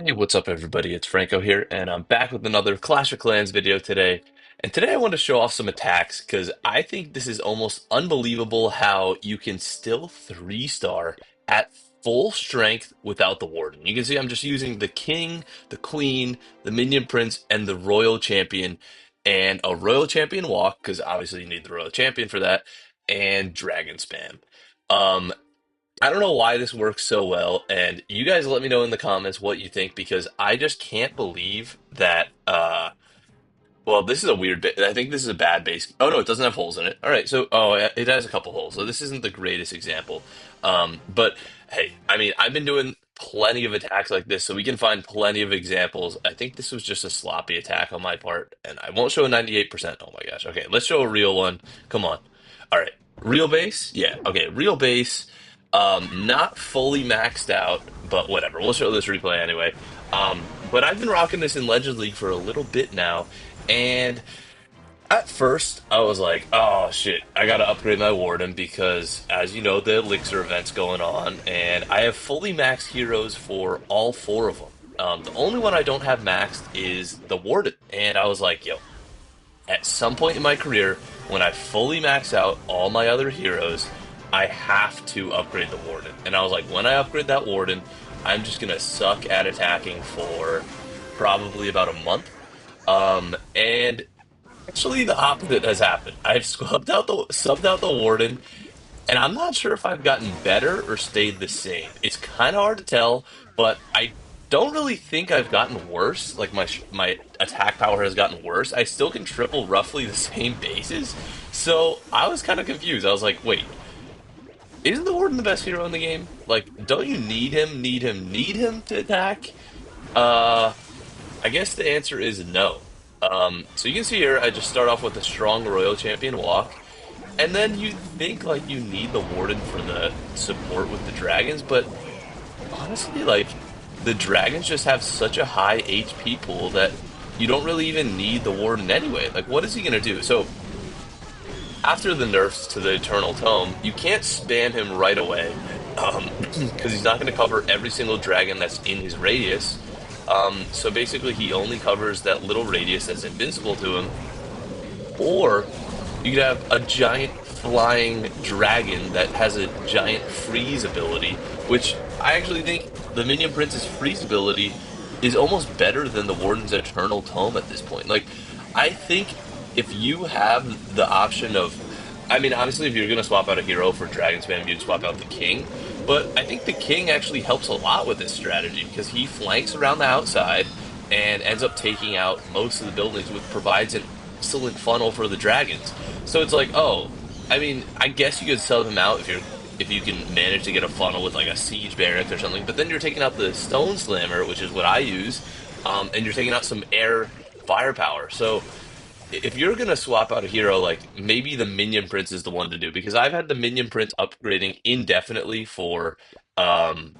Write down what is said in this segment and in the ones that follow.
Hey, what's up, everybody? It's Franco here, and I'm back with another Clash of Clans video today. And today I want to show off some attacks because I think this is almost unbelievable how you can still 3-star at full strength without the Warden. You can see I'm just using the King, the Queen, the Minion Prince, and the Royal Champion, and a Royal Champion walk because obviously you need the Royal Champion for that, and Dragon Spam. Um, I don't know why this works so well, and you guys let me know in the comments what you think because I just can't believe that well, this is a weird bit. I think this is a bad base. Oh no, it doesn't have holes in it. All right, so it has a couple holes. So this isn't the greatest example. But hey, I mean, I've been doing plenty of attacks like this, so we can find plenty of examples. I think this was just a sloppy attack on my part, and I won't show a 98%. Oh my gosh. Okay, let's show a real one. Come on. All right, real base. Yeah. Okay, real base. Not fully maxed out, but whatever. We'll show this replay anyway. But I've been rocking this in Legends League for a little bit now. And at first, I was like, oh shit, I gotta upgrade my Warden because, as you know, the Elixir event's going on, and I have fully maxed heroes for all four of them. The only one I don't have maxed is the Warden. And I was like, yo, at some point in my career, when I fully max out all my other heroes, I have to upgrade the Warden. And I was like, when I upgrade that Warden, I'm just gonna suck at attacking for probably about a month. And actually the opposite has happened. I've subbed out the Warden, and I'm not sure if I've gotten better or stayed the same. It's kind of hard to tell, but I don't really think I've gotten worse. Like my attack power has gotten worse. I still can triple roughly the same bases. So I was kind of confused. I was like, wait, isn't the Warden the best hero in the game? Like, don't you need him to attack? Uh, I guess the answer is no. So you can see here, I just start off with a strong Royal Champion walk, and then you think like you need the Warden for the support with the dragons, but honestly, like the dragons just have such a high HP pool that you don't really even need the Warden anyway. Like, what is he gonna do? So after the nerfs to the Eternal Tome, you can't spam him right away, because he's not going to cover every single dragon that's in his radius. So basically, he only covers that little radius that's invincible to him. Or you could have a giant flying dragon that has a giant freeze ability, which I actually think the Minion Prince's freeze ability is almost better than the Warden's Eternal Tome at this point. Like, I think if you have the option of, I mean, honestly, if you're going to swap out a hero for Dragon Spam, you'd swap out the King. But I think the King actually helps a lot with this strategy because he flanks around the outside and ends up taking out most of the buildings, which provides an excellent funnel for the dragons. So it's like, oh, I mean, I guess you could sell him out if you can manage to get a funnel with like a siege barrack or something. But then you're taking out the stone slammer, which is what I use, and you're taking out some air firepower. So if you're gonna swap out a hero, like maybe the Minion Prince is the one to do because I've had the Minion Prince upgrading indefinitely for um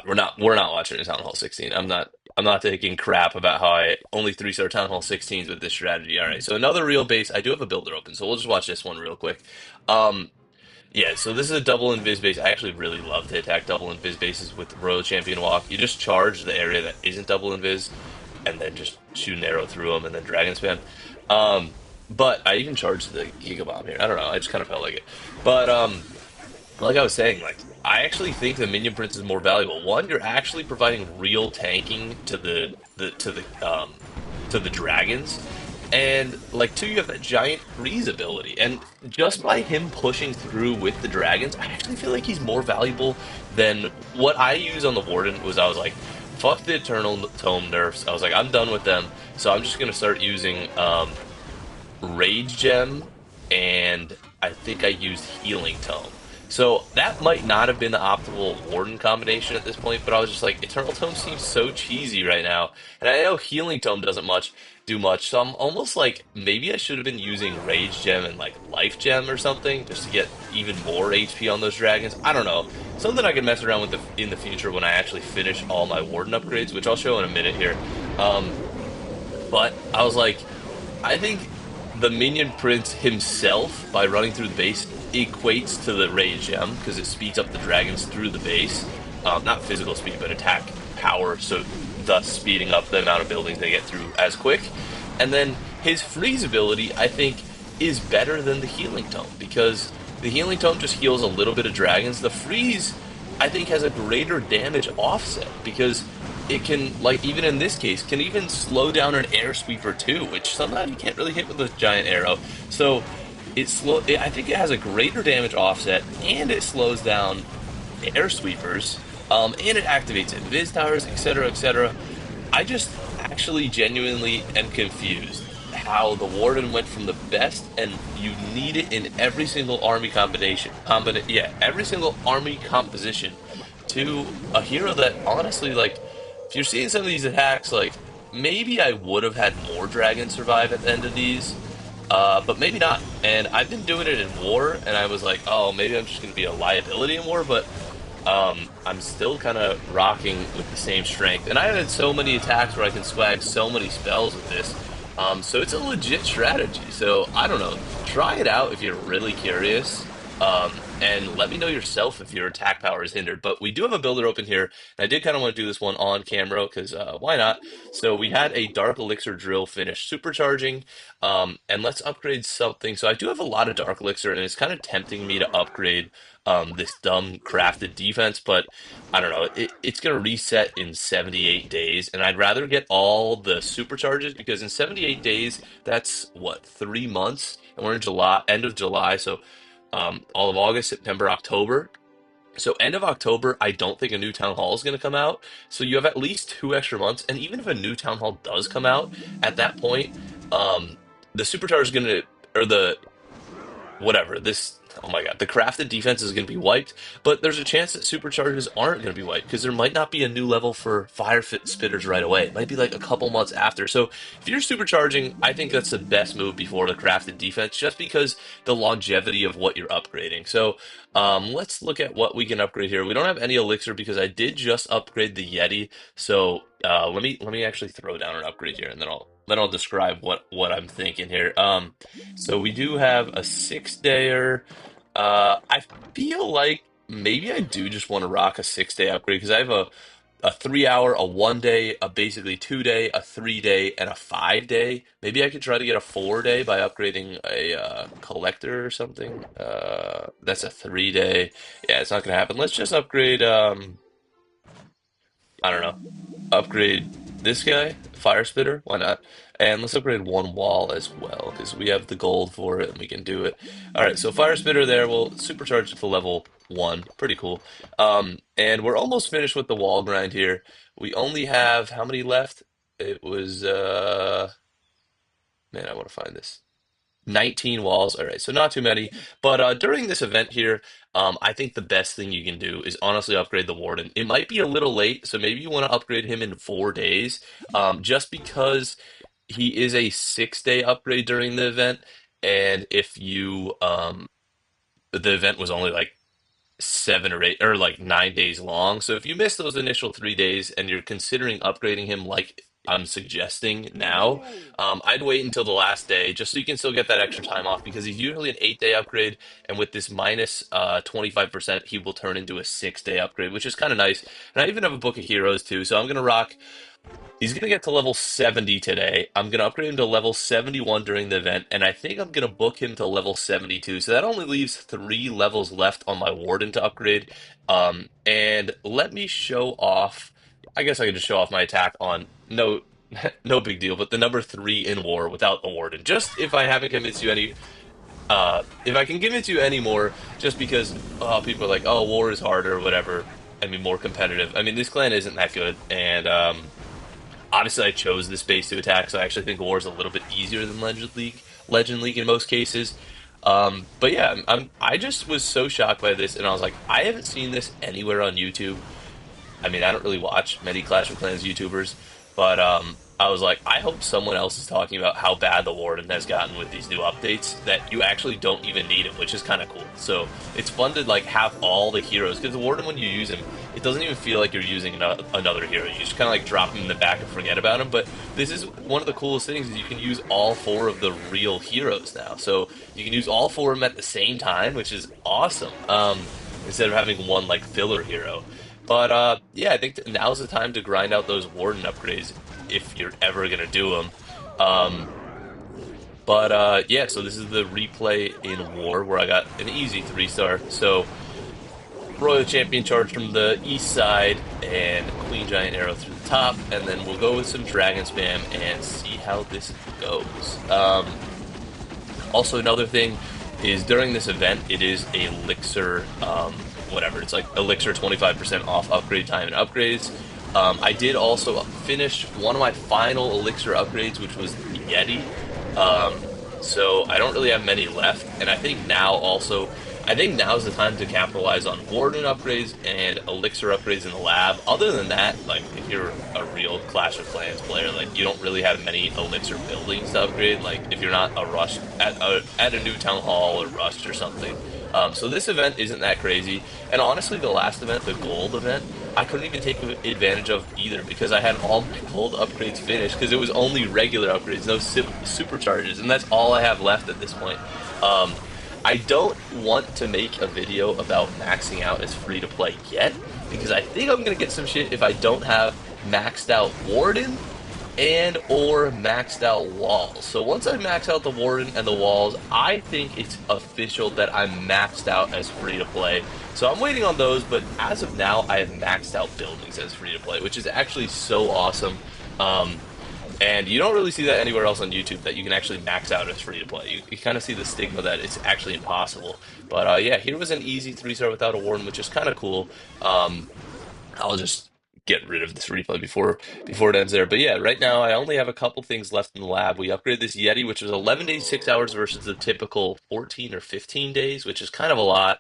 we're not watching a Town Hall 16. I'm not taking crap about how I only 3-star Town Hall 16s with this strategy. All right, so another real base. I do have a builder open, so we'll just watch this one real quick. Um yeah, so this is a double invis base. I actually really love to attack double invis bases with Royal Champion Walk. You just charge the area that isn't double invis, and then just shoot an arrow through them, and then Dragon Spam. Um, but I even charged the Giga Bomb here. I don't know. I just kind of felt like it. But like I was saying, like I actually think the Minion Prince is more valuable. One, you're actually providing real tanking to the dragons. And like two, you have that giant freeze ability, and just by him pushing through with the dragons, I actually feel like he's more valuable than what I use on the Warden. Was I was like, fuck the Eternal Tome nerfs. I was like, I'm done with them, so I'm just gonna start using Rage Gem, and I think I used Healing Tome. So that might not have been the optimal Warden combination at this point, but I was just like, Eternal Tome seems so cheesy right now, and I know Healing Tome doesn't do much, so I'm almost like maybe I should have been using Rage Gem and like Life Gem or something just to get even more HP on those dragons. I don't know, something I can mess around with in the future when I actually finish all my Warden upgrades, which I'll show in a minute here. Um, but I was like, I think the Minion Prince himself, by running through the base, equates to the Rage Gem, because it speeds up the dragons through the base. Not physical speed, but attack power, so thus speeding up the amount of buildings they get through as quick. And then his freeze ability, I think, is better than the healing tome because the healing tome just heals a little bit of dragons. The freeze, I think, has a greater damage offset because it can, like, even in this case, can even slow down an air sweeper too, which sometimes you can't really hit with a giant arrow. So I think it has a greater damage offset, and it slows down air sweepers, and it activates invis towers, etc., etc. I just actually genuinely am confused how the Warden went from the best, and you need it in every single army yeah, every single army composition, to a hero that honestly, like, if you're seeing some of these attacks, like, maybe I would have had more dragons survive at the end of these, but maybe not. And I've been doing it in war, and I was like, oh, maybe I'm just going to be a liability in war, but I'm still kind of rocking with the same strength. And I had so many attacks where I can swag so many spells with this. So it's a legit strategy. So I don't know. Try it out if you're really curious. And let me know yourself if your attack power is hindered. But we do have a builder open here. And I did kind of want to do this one on camera because why not? So we had a Dark Elixir drill finish supercharging. And let's upgrade something. So I do have a lot of Dark Elixir, and it's kind of tempting me to upgrade this dumb crafted defense, but I don't know. It's going to reset in 78 days, and I'd rather get all the supercharges because in 78 days, that's what, 3 months? And we're in July, end of July, so all of August, September, October. So end of October, I don't think a new town hall is going to come out. So you have at least 2 extra months, and even if a new town hall does come out at that point, um, the supercharge is going to, or the whatever this, oh my god, the crafted defense is going to be wiped, but there's a chance that supercharges aren't going to be wiped because there might not be a new level for fire fit spitters right away. It might be like a couple months after. So if you're supercharging, I think that's the best move before the crafted defense, just because the longevity of what you're upgrading. So let's look at what we can upgrade here. We don't have any elixir because I did just upgrade the Yeti. So let me actually throw down an upgrade here, and then I'll describe what I'm thinking here. So we do have a 6-dayer. I feel like maybe I do just want to rock a 6-day upgrade because I have a 3 hour, a 1 day, a basically 2 day, a 3 day, and a 5 day. Maybe I could try to get a 4 day by upgrading a collector or something. That's a 3 day. Yeah, it's not gonna happen. Let's just upgrade. I don't know, upgrade this guy, Fire Spitter. Why not? And let's upgrade one wall as well, because we have the gold for it and we can do it. All right, so Fire Spitter there. We'll supercharge it to level 1. Pretty cool. And we're almost finished with the wall grind here. We only have how many left? It was man, I want to find this. 19 walls. All right, so not too many. But during this event here, I think the best thing you can do is honestly upgrade the Warden. It might be a little late, so maybe you want to upgrade him in 4 days, just because he is a 6-day upgrade during the event. And if you, the event was only like 7 or 8 or like 9 days long. So if you miss those initial 3 days and you're considering upgrading him like I'm suggesting now, I'd wait until the last day just so you can still get that extra time off because he's usually an 8-day upgrade. And with this minus 25%, he will turn into a 6-day upgrade, which is kind of nice. And I even have a book of heroes too. So I'm going to rock. He's going to get to level 70 today. I'm going to upgrade him to level 71 during the event, and I think I'm going to book him to level 72. So that only leaves 3 levels left on my Warden to upgrade. And let me show off. I guess I can just show off my attack on no, no big deal, but the number 3 in war without the Warden. Just if I haven't convinced you any, if I can convince you any more, just because people are like, oh, war is harder, or whatever. I mean, more competitive. I mean, this clan isn't that good, and obviously, I chose this base to attack, so I actually think War is a little bit easier than Legend League. Legend League in most cases. But yeah, I just was so shocked by this, and I was like, I haven't seen this anywhere on YouTube. I mean, I don't really watch many Clash of Clans YouTubers, but I was like, I hope someone else is talking about how bad the Warden has gotten with these new updates that you actually don't even need him, which is kind of cool. So it's fun to like have all the heroes because the Warden, when you use him, it doesn't even feel like you're using another hero. You just kind of like drop him in the back and forget about him. But this is one of the coolest things is you can use all 4 of the real heroes now. So you can use all 4 of them at the same time, which is awesome. Instead of having one like filler hero. But yeah, I think that now's the time to grind out those Warden upgrades if you're ever gonna do them. Um, but yeah, so this is the replay in War where I got an easy 3-star. So Royal Champion Charge from the east side and Queen Giant Arrow through the top, and then we'll go with some Dragon Spam and see how this goes. Also, another thing is during this event, it is Elixir, whatever, it's like Elixir 25% off upgrade time and upgrades. I did also finish one of my final Elixir upgrades, which was the Yeti. So I don't really have many left, and I think now's the time to capitalize on Warden upgrades and Elixir upgrades in the lab. Other than that, like if you're a real Clash of Clans player, like you don't really have many Elixir buildings to upgrade. Like if you're not a rush at a new town hall or rushed or something. So this event isn't that crazy, and honestly, the last event, the gold event, I couldn't even take advantage of either because I had all my gold upgrades finished because it was only regular upgrades, no supercharges, and that's all I have left at this point. Um, I don't want to make a video about maxing out as free to play yet because I think I'm gonna get some shit if I don't have maxed out Warden and or maxed out walls. So once I max out the Warden and the walls, I think it's official that I'm maxed out as free to play. So I'm waiting on those, but as of now, I have maxed out buildings as free to play, which is actually so awesome. Um, and you don't really see that anywhere else on YouTube that you can actually max out as free to play. You kind of see the stigma that it's actually impossible. But yeah, here was an easy 3-star without a Warden, which is kind of cool. Um, I'll just get rid of this replay before it ends there. But yeah, right now I only have a couple things left in the lab. We upgraded this Yeti, which was 11 days, 6 hours versus the typical 14 or 15 days, which is kind of a lot.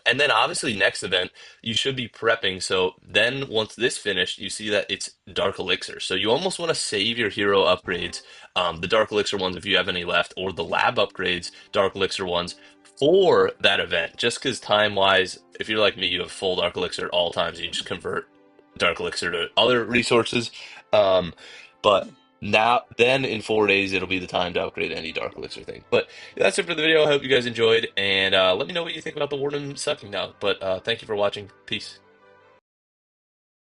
And then obviously next event, you should be prepping. So then once this finished, you see that it's Dark Elixir. So you almost want to save your hero upgrades, the Dark Elixir ones if you have any left, or the lab upgrades, Dark Elixir ones, for that event, just because time wise, if you're like me, you have full Dark Elixir at all times, you just convert Dark Elixir to other resources. Um, but now, then in 4 days, it'll be the time to upgrade any Dark Elixir thing. But that's it for the video. I hope you guys enjoyed, and let me know what you think about the Warden sucking now. But thank you for watching. Peace.